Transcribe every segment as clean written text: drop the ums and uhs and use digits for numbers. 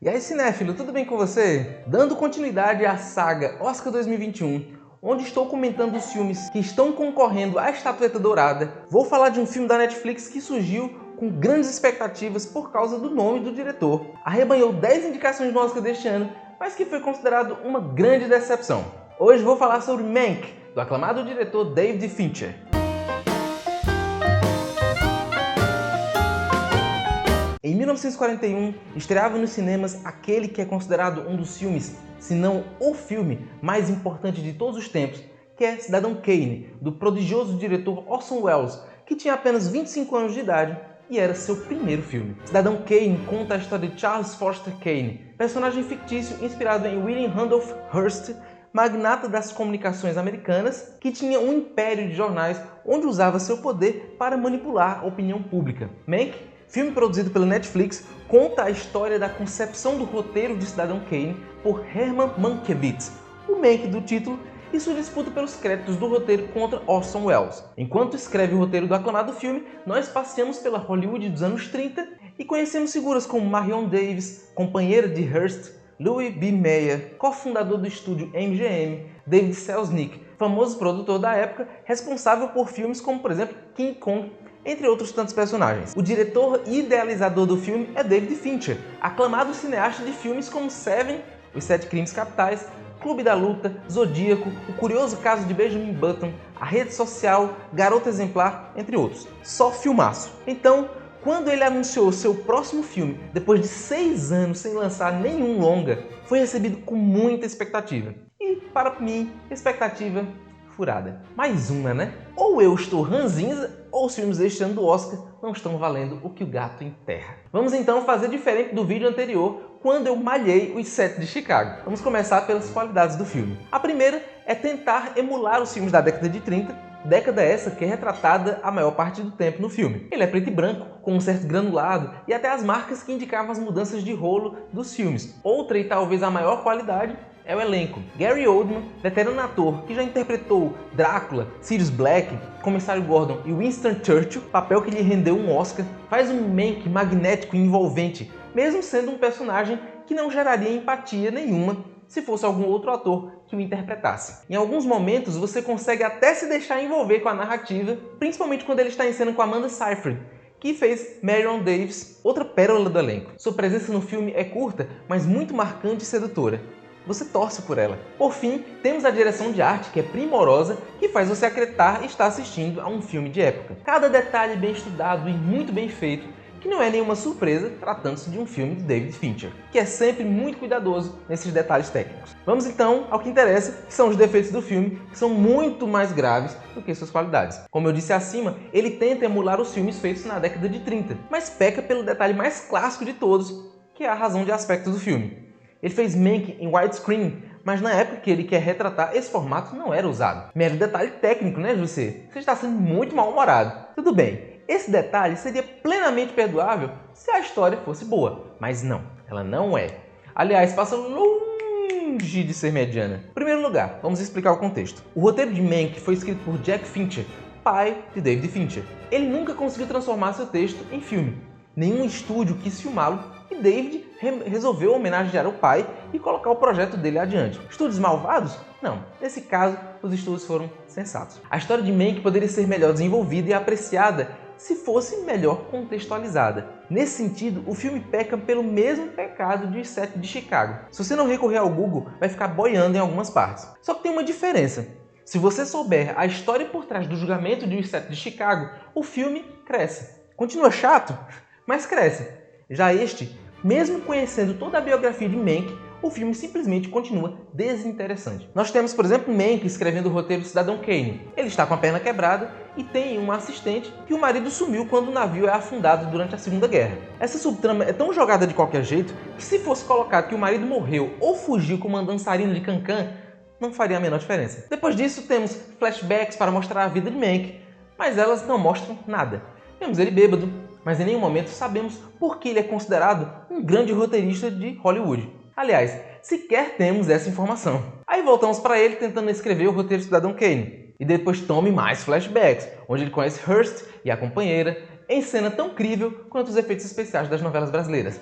E aí, cinéfilo, tudo bem com você? Dando continuidade à saga Oscar 2021, onde estou comentando os filmes que estão concorrendo à estatueta dourada, vou falar de um filme da Netflix que surgiu com grandes expectativas por causa do nome do diretor. Arrebanhou 10 indicações no Oscar deste ano, mas que foi considerado uma grande decepção. Hoje vou falar sobre Mank, do aclamado diretor David Fincher. Em 1941, estreava nos cinemas aquele que é considerado um dos filmes, se não o filme mais importante de todos os tempos, que é Cidadão Kane, do prodigioso diretor Orson Welles, que tinha apenas 25 anos de idade e era seu primeiro filme. Cidadão Kane conta a história de Charles Foster Kane, personagem fictício inspirado em William Randolph Hearst, magnata das comunicações americanas, que tinha um império de jornais onde usava seu poder para manipular a opinião pública. Mank, filme produzido pela Netflix, conta a história da concepção do roteiro de Cidadão Kane por Herman Mankiewicz, o Mank do título, e sua disputa pelos créditos do roteiro contra Orson Welles. Enquanto escreve o roteiro do aclamado filme, nós passeamos pela Hollywood dos anos 30 e conhecemos figuras como Marion Davies, companheira de Hearst, Louis B. Mayer, cofundador do estúdio MGM, David Selznick, famoso produtor da época, responsável por filmes como, por exemplo, King Kong, entre outros tantos personagens. O diretor e idealizador do filme é David Fincher, aclamado cineasta de filmes como Seven, Os Sete Crimes Capitais, Clube da Luta, Zodíaco, O Curioso Caso de Benjamin Button, A Rede Social, Garota Exemplar, entre outros. Só filmaço. Então, quando ele anunciou seu próximo filme, depois de 6 anos sem lançar nenhum longa, foi recebido com muita expectativa. E, para mim, expectativa furada. Mais uma, né? Ou eu estou ranzinza, ou os filmes deste ano do Oscar não estão valendo o que o gato enterra. Vamos então fazer diferente do vídeo anterior, quando eu malhei os 7 de Chicago. Vamos começar pelas qualidades do filme. A primeira é tentar emular os filmes da década de 30, década essa que é retratada a maior parte do tempo no filme. Ele é preto e branco, com um certo granulado e até as marcas que indicavam as mudanças de rolo dos filmes. Outra e talvez a maior qualidade é o elenco. Gary Oldman, veterano ator que já interpretou Drácula, Sirius Black, Comissário Gordon e Winston Churchill, papel que lhe rendeu um Oscar, faz um Mank magnético e envolvente, mesmo sendo um personagem que não geraria empatia nenhuma se fosse algum outro ator que o interpretasse. Em alguns momentos você consegue até se deixar envolver com a narrativa, principalmente quando ele está em cena com Amanda Seyfried, que fez Marion Davies, outra pérola do elenco. Sua presença no filme é curta, mas muito marcante e sedutora. Você torce por ela. Por fim, temos a direção de arte, que é primorosa, que faz você acreditar estar assistindo a um filme de época. Cada detalhe bem estudado e muito bem feito, que não é nenhuma surpresa tratando-se de um filme de David Fincher, que é sempre muito cuidadoso nesses detalhes técnicos. Vamos então ao que interessa, que são os defeitos do filme, que são muito mais graves do que suas qualidades. Como eu disse acima, ele tenta emular os filmes feitos na década de 30, mas peca pelo detalhe mais clássico de todos, que é a razão de aspecto do filme. Ele fez Mank em widescreen, mas na época que ele quer retratar, esse formato não era usado. Mero detalhe técnico, né, José? Você está sendo muito mal-humorado. Tudo bem, esse detalhe seria plenamente perdoável se a história fosse boa, mas não, ela não é. Aliás, passa longe de ser mediana. Em primeiro lugar, vamos explicar o contexto. O roteiro de Mank foi escrito por Jack Fincher, pai de David Fincher. Ele nunca conseguiu transformar seu texto em filme. Nenhum estúdio quis filmá-lo e David resolveu homenagear o pai e colocar o projeto dele adiante. Estúdios malvados? Não. Nesse caso, os estúdios foram sensatos. A história de Mank poderia ser melhor desenvolvida e apreciada se fosse melhor contextualizada. Nesse sentido, o filme peca pelo mesmo pecado de 7 de Chicago. Se você não recorrer ao Google, vai ficar boiando em algumas partes. Só que tem uma diferença. Se você souber a história por trás do julgamento de 7 de Chicago, o filme cresce. Continua chato, mas cresce. Já este, mesmo conhecendo toda a biografia de Mank, o filme simplesmente continua desinteressante. Nós temos, por exemplo, Mank escrevendo o roteiro do Cidadão Kane. Ele está com a perna quebrada e tem uma assistente que o marido sumiu quando o navio é afundado durante a Segunda Guerra. Essa subtrama é tão jogada de qualquer jeito que se fosse colocado que o marido morreu ou fugiu como um dançarino de cancan, não faria a menor diferença. Depois disso, temos flashbacks para mostrar a vida de Mank, mas elas não mostram nada. Vemos ele bêbado, mas em nenhum momento sabemos por que ele é considerado um grande roteirista de Hollywood. Aliás, sequer temos essa informação. Aí voltamos para ele tentando escrever o roteiro do Cidadão Kane. E depois tome mais flashbacks, onde ele conhece Hearst e a companheira, em cena tão crível quanto os efeitos especiais das novelas brasileiras.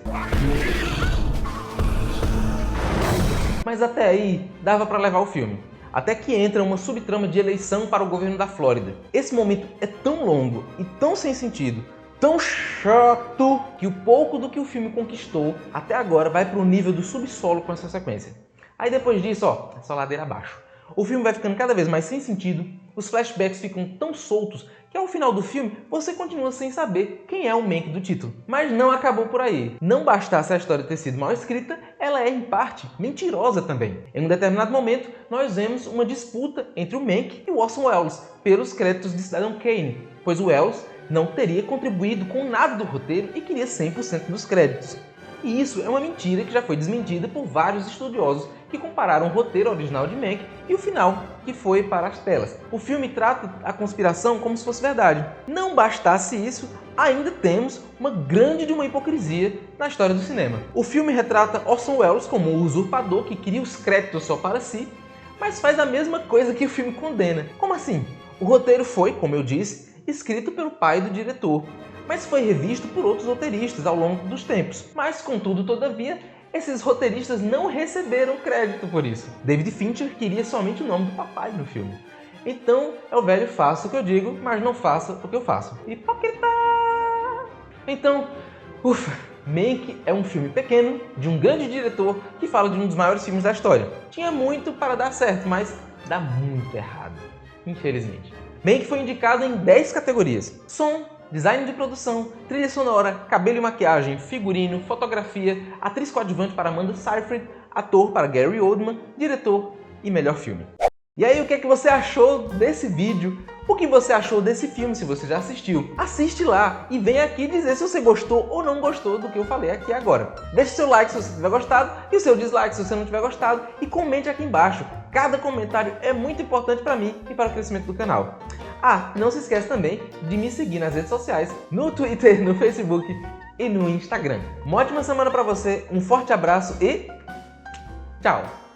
mas até aí dava pra levar o filme. Até que entra uma subtrama de eleição para o governo da Flórida. Esse momento é tão longo e tão sem sentido, tão chato, que o pouco do que o filme conquistou até agora vai pro nível do subsolo com essa sequência. Aí depois disso, ó, é só ladeira abaixo. O filme vai ficando cada vez mais sem sentido, os flashbacks ficam tão soltos que ao final do filme você continua sem saber quem é o Mank do título. Mas não acabou por aí. Não bastasse a história ter sido mal escrita, ela é em parte mentirosa também. Em um determinado momento, nós vemos uma disputa entre o Mank e o Orson Welles pelos créditos de Cidadão Kane, pois o Welles não teria contribuído com nada do roteiro e queria 100% dos créditos. E isso é uma mentira que já foi desmentida por vários estudiosos que compararam o roteiro original de Mank e o final, que foi para as telas. O filme trata a conspiração como se fosse verdade. Não bastasse isso, ainda temos uma grande de uma hipocrisia na história do cinema. O filme retrata Orson Welles como um usurpador que queria os créditos só para si, mas faz a mesma coisa que o filme condena. Como assim? O roteiro foi, como eu disse, escrito pelo pai do diretor, mas foi revisto por outros roteiristas ao longo dos tempos. Mas, contudo, todavia, esses roteiristas não receberam crédito por isso. David Fincher queria somente o nome do papai no filme. Então, é o velho faça o que eu digo, mas não faça o que eu faço. Hipócrita! Então, ufa! Mank é um filme pequeno, de um grande diretor, que fala de um dos maiores filmes da história. Tinha muito para dar certo, mas dá muito errado, infelizmente. Mank foi indicado em 10 categorias: som, design de produção, trilha sonora, cabelo e maquiagem, figurino, fotografia, atriz coadjuvante para Amanda Seyfried, ator para Gary Oldman, diretor e melhor filme. E aí, o que é que você achou desse vídeo? O que você achou desse filme, se você já assistiu? Assiste lá e vem aqui dizer se você gostou ou não gostou do que eu falei aqui agora. Deixe seu like se você tiver gostado e o seu dislike se você não tiver gostado e comente aqui embaixo. Cada comentário é muito importante para mim e para o crescimento do canal. Ah, não se esquece também de me seguir nas redes sociais, no Twitter, no Facebook e no Instagram. Uma ótima semana para você, um forte abraço e tchau!